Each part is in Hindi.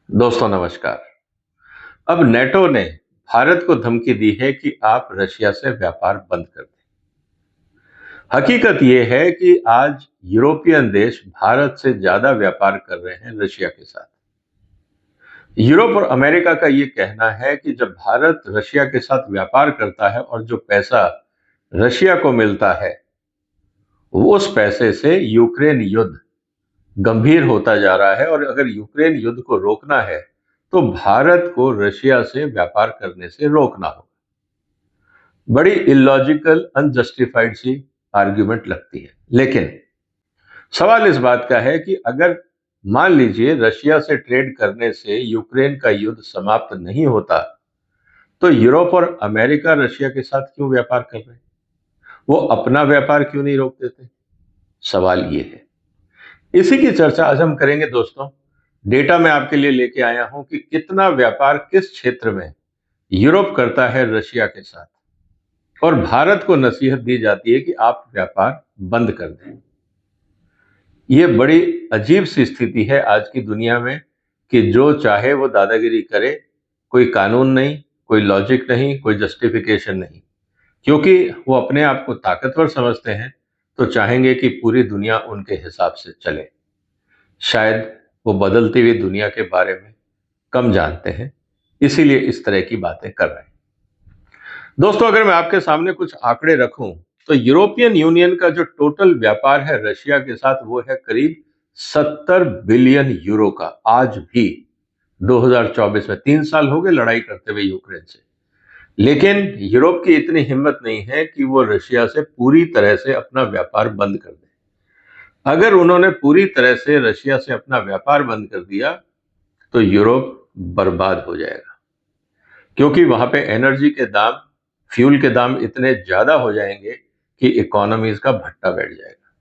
दोस्तों नमस्कार। अब नेटो ने भारत को धमकी दी है कि आप रशिया से व्यापार बंद कर दें। हकीकत यह है कि आज यूरोपियन देश भारत से ज्यादा व्यापार कर रहे हैं रशिया के साथ। यूरोप और अमेरिका का यह कहना है कि जब भारत रशिया के साथ व्यापार करता है और जो पैसा रशिया को मिलता है, उस पैसे से यूक्रेन युद्ध गंभीर होता जा रहा है और अगर यूक्रेन युद्ध को रोकना है, तो भारत को रशिया से व्यापार करने से रोकना होगा। बड़ी इलॉजिकल, अनजस्टिफाइड सी आर्ग्यूमेंट लगती है, लेकिन सवाल इस बात का है कि अगर मान लीजिए रशिया से ट्रेड करने से यूक्रेन का युद्ध समाप्त नहीं होता, तो यूरोप और अमेरिका रशिया के साथ क्यों व्यापार कर रहे हैं? वो अपना व्यापार क्यों नहीं रोक देते? सवाल ये है। इसी की चर्चा आज हम करेंगे दोस्तों। डेटा मैं आपके लिए लेके आया हूं कि कितना व्यापार किस क्षेत्र में यूरोप करता है रशिया के साथ, और भारत को नसीहत दी जाती है कि आप व्यापार बंद कर दें। यह बड़ी अजीब सी स्थिति है आज की दुनिया में कि जो चाहे वो दादागिरी करे। कोई कानून नहीं, कोई लॉजिक नहीं, कोई जस्टिफिकेशन नहीं, क्योंकि वो अपने आप को ताकतवर समझते हैं तो चाहेंगे कि पूरी दुनिया उनके हिसाब से चले। शायद वो बदलती हुई दुनिया के बारे में कम जानते हैं, इसीलिए इस तरह की बातें कर रहे हैं। दोस्तों, अगर मैं आपके सामने कुछ आंकड़े रखूं, तो यूरोपियन यूनियन का जो टोटल व्यापार है रशिया के साथ, वो है करीब 70 बिलियन यूरो का। आज भी 2024 में 3 साल हो गए लड़ाई करते हुए यूक्रेन से, लेकिन यूरोप की इतनी हिम्मत नहीं है कि वो रशिया से पूरी तरह से अपना व्यापार बंद कर दे। अगर उन्होंने पूरी तरह से रशिया से अपना व्यापार बंद कर दिया, तो यूरोप बर्बाद हो जाएगा, क्योंकि वहां पे एनर्जी के दाम, फ्यूल के दाम इतने ज्यादा हो जाएंगे कि इकोनॉमीज का भट्टा बैठ जाएगा।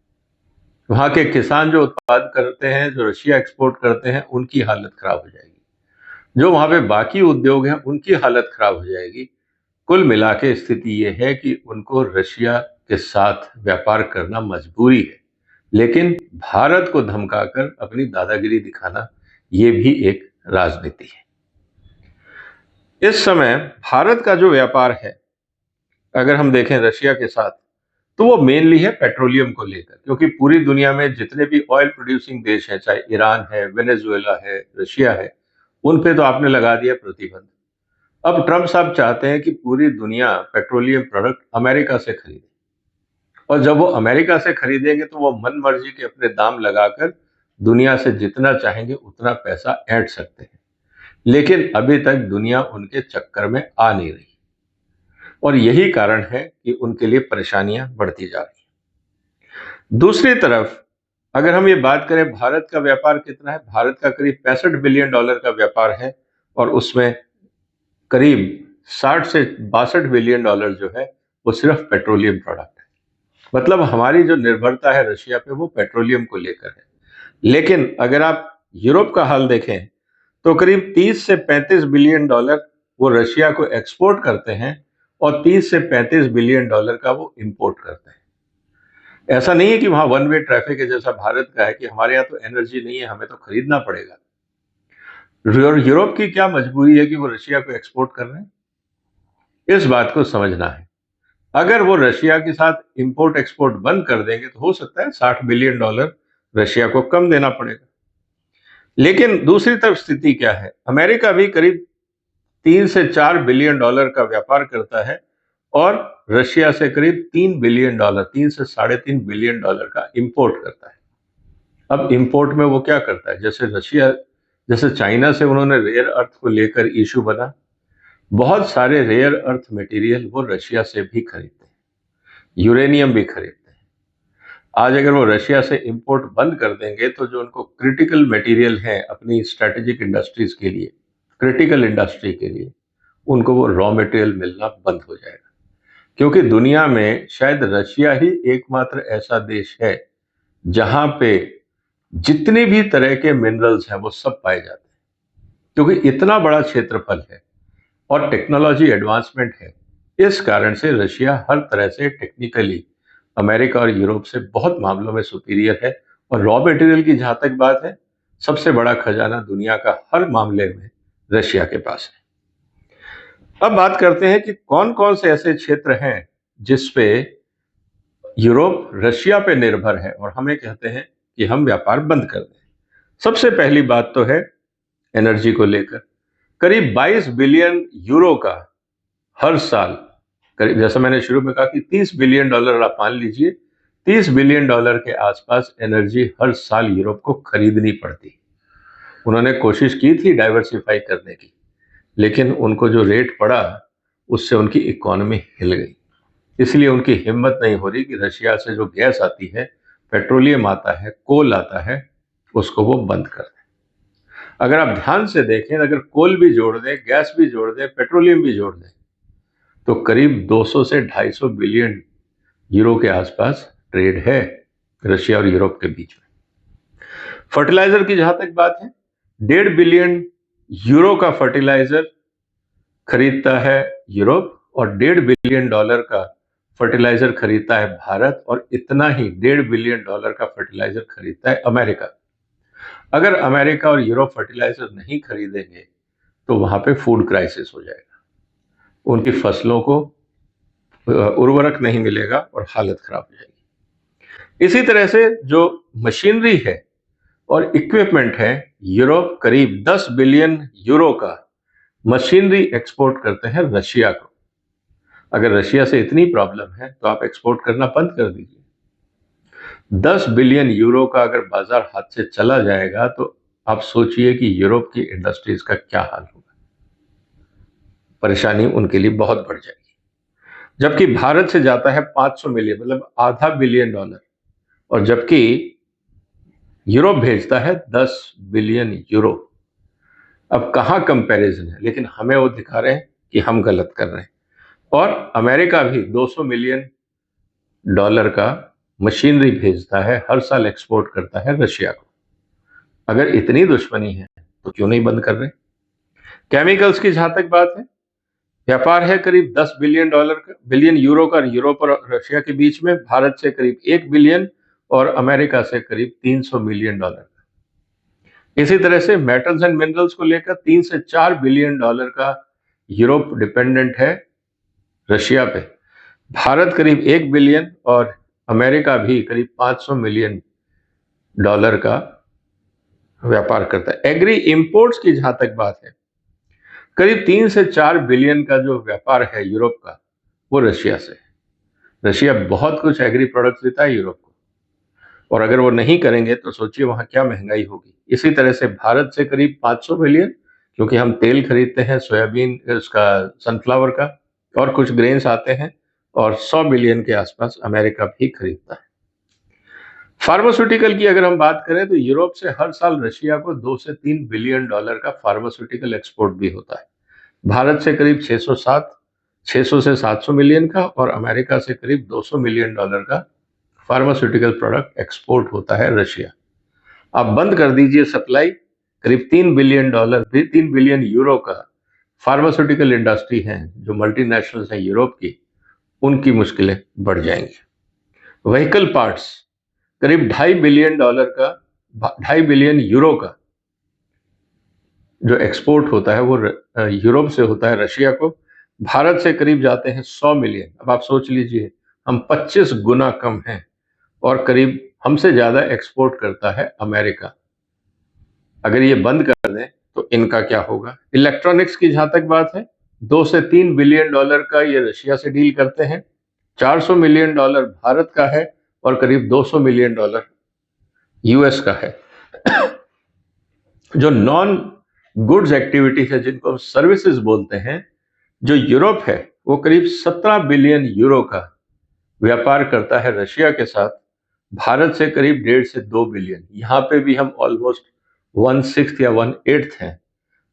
वहां के किसान जो उत्पाद करते हैं, जो रशिया एक्सपोर्ट करते हैं, उनकी हालत खराब हो जाएगी। जो वहां पे बाकी उद्योग हैं, उनकी हालत खराब हो जाएगी। कुल मिला के स्थिति यह है कि उनको रशिया के साथ व्यापार करना मजबूरी है, लेकिन भारत को धमकाकर अपनी दादागिरी दिखाना, यह भी एक राजनीति है। इस समय भारत का जो व्यापार है, अगर हम देखें रशिया के साथ, तो वो मेनली है पेट्रोलियम को लेकर, क्योंकि पूरी दुनिया में जितने भी ऑयल प्रोड्यूसिंग देश हैं, चाहे ईरान है, वेनेजुएला है, रशिया है, उन पे तो आपने लगा दिया प्रतिबंध। अब ट्रंप साहब चाहते हैं कि पूरी दुनिया पेट्रोलियम प्रोडक्ट अमेरिका से खरीदे, और जब वो अमेरिका से खरीदेंगे तो वो मन मर्जी के अपने दाम लगाकर दुनिया से जितना चाहेंगे उतना पैसा ऐंठ सकते हैं। लेकिन अभी तक दुनिया उनके चक्कर में आ नहीं रही, और यही कारण है कि उनके लिए परेशानियां बढ़ती जा रही हैं। दूसरी तरफ अगर हम ये बात करें भारत का व्यापार कितना है, भारत का करीब 65 बिलियन डॉलर का व्यापार है, और उसमें करीब 60 से 62 बिलियन डॉलर जो है वो सिर्फ पेट्रोलियम प्रोडक्ट है। मतलब हमारी जो निर्भरता है रशिया पे, वो पेट्रोलियम को लेकर है। लेकिन अगर आप यूरोप का हाल देखें, तो करीब 30 से 35 बिलियन डॉलर वो रशिया को एक्सपोर्ट करते हैं, और 30 से 35 बिलियन डॉलर का वो इंपोर्ट करते हैं। ऐसा नहीं है कि वहां वन वे ट्रैफिक है जैसा भारत का है कि हमारे यहाँ तो एनर्जी नहीं है, हमें तो खरीदना पड़ेगा। यूरोप की क्या मजबूरी है कि वो रशिया को एक्सपोर्ट कर रहे हैं? इस बात को समझना है। अगर वो रशिया के साथ इंपोर्ट एक्सपोर्ट बंद कर देंगे, तो हो सकता है 60 बिलियन डॉलर रशिया को कम देना पड़ेगा। लेकिन दूसरी तरफ स्थिति क्या है? अमेरिका भी करीब 3 से 4 बिलियन डॉलर का व्यापार करता है, और रशिया से करीब 3 बिलियन डॉलर, 3 से 3.5 बिलियन डॉलर का इंपोर्ट करता है। अब इंपोर्ट में वो क्या करता है? जैसे चाइना से उन्होंने रेयर अर्थ को लेकर इशू बना, बहुत सारे रेयर अर्थ मटेरियल वो रशिया से भी खरीदते हैं, यूरेनियम भी खरीदते हैं। आज अगर वो रशिया से इंपोर्ट बंद कर देंगे, तो जो उनको क्रिटिकल मटेरियल है अपनी स्ट्रेटेजिक इंडस्ट्रीज के लिए, क्रिटिकल इंडस्ट्री के लिए, उनको वो रॉ मटेरियल मिलना बंद हो जाएगा। क्योंकि दुनिया में शायद रशिया ही एकमात्र ऐसा देश है जहां पे जितने भी तरह के मिनरल्स हैं वो सब पाए जाते हैं, क्योंकि इतना बड़ा क्षेत्रफल है और टेक्नोलॉजी एडवांसमेंट है। इस कारण से रशिया हर तरह से टेक्निकली अमेरिका और यूरोप से बहुत मामलों में सुपीरियर है। और रॉ मटेरियल की जहां तक बात है, सबसे बड़ा खजाना दुनिया का हर मामले में रशिया के पास है। अब बात करते हैं कि कौन कौन से ऐसे क्षेत्र हैं जिस पे यूरोप रशिया पे निर्भर है और हमें कहते हैं कि हम व्यापार बंद कर दें। सबसे पहली बात तो है एनर्जी को लेकर। करीब 22 बिलियन यूरो का हर साल, करीब जैसा मैंने शुरू में कहा कि 30 बिलियन डॉलर आप मान लीजिए, 30 बिलियन डॉलर के आसपास एनर्जी हर साल यूरोप को खरीदनी पड़ती। उन्होंने कोशिश की थी डाइवर्सिफाई करने की, लेकिन उनको जो रेट पड़ा उससे उनकी इकोनॉमी हिल गई। इसलिए उनकी हिम्मत नहीं हो रही कि रशिया से जो गैस आती है, पेट्रोलियम आता है, कोल आता है, उसको वो बंद कर दें। अगर आप ध्यान से देखें, अगर कोल भी जोड़ दें, गैस भी जोड़ दें, पेट्रोलियम भी जोड़ दें, तो करीब 200 से 250 बिलियन यूरो के आसपास ट्रेड है रशिया और यूरोप के बीच में। फर्टिलाइजर की जहां तक बात है, 1.5 बिलियन यूरो का फर्टिलाइजर खरीदता है यूरोप और 1.5 बिलियन डॉलर का फर्टिलाइजर खरीदता है भारत, और इतना ही 1.5 बिलियन डॉलर का फर्टिलाइजर खरीदता है अमेरिका। अगर अमेरिका और यूरोप फर्टिलाइजर नहीं खरीदेंगे तो वहां पे फूड क्राइसिस हो जाएगा, उनकी फसलों को उर्वरक नहीं मिलेगा और हालत खराब हो जाएगी। इसी तरह से जो मशीनरी है और इक्विपमेंट है, यूरोप करीब 10 बिलियन यूरो का मशीनरी एक्सपोर्ट करते हैं रशिया को। अगर रशिया से इतनी प्रॉब्लम है तो आप एक्सपोर्ट करना बंद कर दीजिए। 10 बिलियन यूरो का अगर बाजार हाथ से चला जाएगा तो आप सोचिए कि यूरोप की इंडस्ट्रीज का क्या हाल होगा। परेशानी उनके लिए बहुत बढ़ जाएगी। जबकि भारत से जाता है 500 मिलियन, मतलब आधा बिलियन डॉलर, और जबकि यूरोप भेजता है 10 बिलियन यूरो। अब कहां कंपैरिजन है, लेकिन हमें वो दिखा रहे हैं कि हम गलत कर रहे हैं। और अमेरिका भी 200 मिलियन डॉलर का मशीनरी भेजता है, हर साल एक्सपोर्ट करता है रशिया को। अगर इतनी दुश्मनी है तो क्यों नहीं बंद कर रहे। केमिकल्स की जहां तक बात है, व्यापार है करीब 10 बिलियन डॉलर का, बिलियन यूरो का यूरोप और रशिया के बीच में। भारत से करीब 1 बिलियन और अमेरिका से करीब 300 मिलियन डॉलर का। इसी तरह से मेटल्स एंड मिनरल्स को लेकर 3 से 4 बिलियन डॉलर का यूरोप डिपेंडेंट है रशिया पे। भारत करीब 1 बिलियन और अमेरिका भी करीब 500 मिलियन डॉलर का व्यापार करता है। एग्री इंपोर्ट्स की जहां तक बात है, करीब 3 से 4 बिलियन का जो व्यापार है यूरोप का, वो रशिया से। रशिया बहुत कुछ एग्री प्रोडक्ट्स देता है यूरोप को, और अगर वो नहीं करेंगे तो सोचिए वहां क्या महंगाई होगी। इसी तरह से भारत से करीब 500 बिलियन, क्योंकि हम तेल खरीदते हैं सोयाबीन, उसका सनफ्लावर का, और कुछ ग्रेन्स आते हैं, और 100 बिलियन के आसपास अमेरिका भी खरीदता है। फार्मास्यूटिकल की अगर हम बात करें तो यूरोप से हर साल रशिया को 2 से 3 बिलियन डॉलर का फार्मास्यूटिकल एक्सपोर्ट भी होता है। भारत से करीब 600 से 700 मिलियन का, और अमेरिका से करीब 200 मिलियन डॉलर का फार्मास्यूटिकल प्रोडक्ट एक्सपोर्ट होता है रशिया। आप बंद कर दीजिए सप्लाई, करीब 3 बिलियन डॉलर, 3 बिलियन यूरो का फार्मास्यूटिकल इंडस्ट्री है जो मल्टीनेशनल्स हैं यूरोप की, उनकी मुश्किलें बढ़ जाएंगी। व्हीकल पार्ट्स करीब 2.5 बिलियन डॉलर का, 2.5 बिलियन यूरो का जो एक्सपोर्ट होता है वो यूरोप से होता है रशिया को। भारत से करीब जाते हैं 100 मिलियन। अब आप सोच लीजिए, हम 25 गुना कम हैं, और करीब हमसे ज्यादा एक्सपोर्ट करता है अमेरिका। अगर ये बंद कर दें तो इनका क्या होगा। इलेक्ट्रॉनिक्स की जहां तक बात है, 2 से 3 बिलियन डॉलर का ये रशिया से डील करते हैं, 400 मिलियन डॉलर भारत का है, और करीब 200 मिलियन डॉलर यूएस का है। जो नॉन गुड्स एक्टिविटीज है, जिनको हम सर्विसेज बोलते हैं, जो यूरोप है, वो करीब 17 बिलियन यूरो का व्यापार करता है रशिया के साथ। भारत से करीब 1.5 से 2 बिलियन, यहाँ पे भी हम ऑलमोस्ट 1/6 या 1/8 हैं,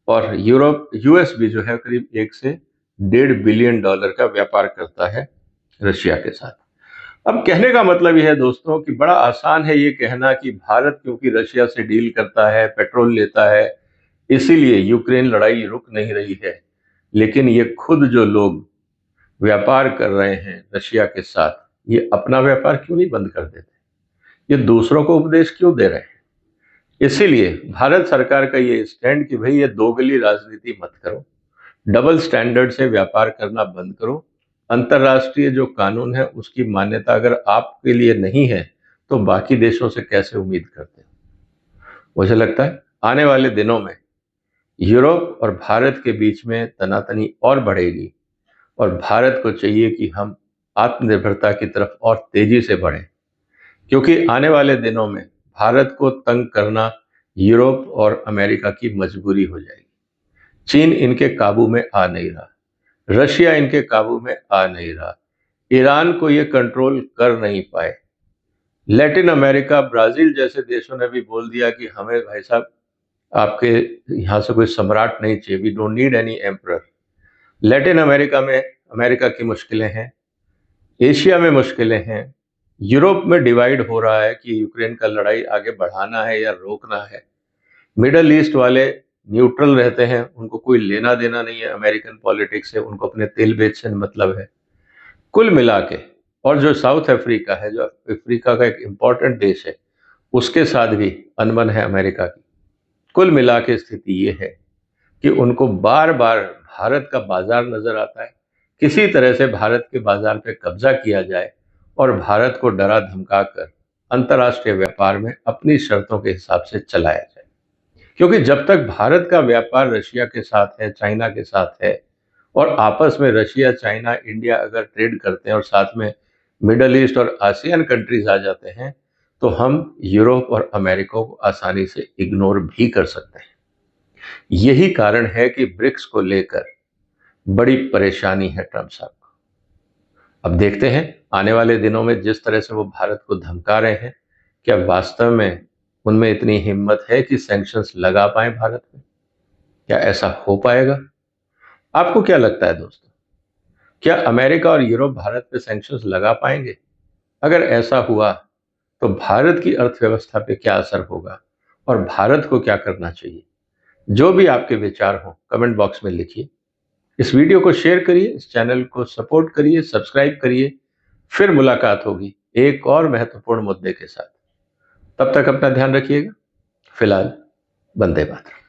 और यूरोप, यूएस भी जो है करीब 1 से 1.5 बिलियन डॉलर का व्यापार करता है रशिया के साथ। अब कहने का मतलब यह है दोस्तों कि बड़ा आसान है ये कहना कि भारत क्योंकि रशिया से डील करता है, पेट्रोल लेता है, इसीलिए यूक्रेन लड़ाई रुक नहीं रही है। लेकिन ये खुद जो लोग व्यापार कर रहे हैं रशिया के साथ, ये अपना व्यापार क्यों नहीं बंद कर देते? ये दूसरों को उपदेश क्यों दे रहे हैं? इसीलिए भारत सरकार का ये स्टैंड कि भाई ये दोगली राजनीति मत करो, डबल स्टैंडर्ड से व्यापार करना बंद करो। अंतर्राष्ट्रीय जो कानून है उसकी मान्यता अगर आपके लिए नहीं है तो बाकी देशों से कैसे उम्मीद करते हैं। मुझे लगता है आने वाले दिनों में यूरोप और भारत के बीच में तनातनी और बढ़ेगी और भारत को चाहिए कि हम आत्मनिर्भरता की तरफ और तेजी से बढ़ें, क्योंकि आने वाले दिनों में भारत को तंग करना यूरोप और अमेरिका की मजबूरी हो जाएगी। चीन इनके काबू में आ नहीं रहा, रशिया इनके काबू में आ नहीं रहा, ईरान को ये कंट्रोल कर नहीं पाए। लैटिन अमेरिका, ब्राजील जैसे देशों ने भी बोल दिया कि हमें भाई साहब आपके यहाँ से कोई सम्राट नहीं चाहिए, we don't need any emperor. Latin America में अमेरिका की मुश्किलें हैं, एशिया में मुश्किलें हैं, यूरोप में डिवाइड हो रहा है कि यूक्रेन का लड़ाई आगे बढ़ाना है या रोकना है। मिडल ईस्ट वाले न्यूट्रल रहते हैं, उनको कोई लेना देना नहीं है अमेरिकन पॉलिटिक्स से, उनको अपने तेल बेच से मतलब है। कुल मिला के, और जो साउथ अफ्रीका है, जो अफ्रीका का एक इम्पॉर्टेंट देश है, उसके साथ भी अनबन है अमेरिका की। कुल मिला के स्थिति ये है कि उनको बार बार भारत का बाजार नजर आता है, किसी तरह से भारत के बाजार पे कब्जा किया जाए और भारत को डरा धमका कर अंतर्राष्ट्रीय व्यापार में अपनी शर्तों के हिसाब से चलाया जाए। क्योंकि जब तक भारत का व्यापार रशिया के साथ है, चाइना के साथ है, और आपस में रशिया, चाइना, इंडिया अगर ट्रेड करते हैं और साथ में मिडल ईस्ट और आसियान कंट्रीज आ जाते हैं, तो हम यूरोप और अमेरिका को आसानी से इग्नोर भी कर सकते हैं। यही कारण है कि ब्रिक्स को लेकर बड़ी परेशानी है ट्रंप साहब को। अब देखते हैं आने वाले दिनों में जिस तरह से वो भारत को धमका रहे हैं, क्या वास्तव में उनमें इतनी हिम्मत है कि सैंक्शंस लगा पाए भारत में? क्या ऐसा हो पाएगा? आपको क्या लगता है दोस्तों? क्या अमेरिका और यूरोप भारत पे सैंक्शंस लगा पाएंगे? अगर ऐसा हुआ तो भारत की अर्थव्यवस्था पे क्या असर होगा और भारत को क्या करना चाहिए? जो भी आपके विचार हों कमेंट बॉक्स में लिखिए। इस वीडियो को शेयर करिए, इस चैनल को सपोर्ट करिए, सब्सक्राइब करिए। फिर मुलाकात होगी एक और महत्वपूर्ण मुद्दे के साथ। तब तक अपना ध्यान रखिएगा। फिलहाल वंदे मातरम।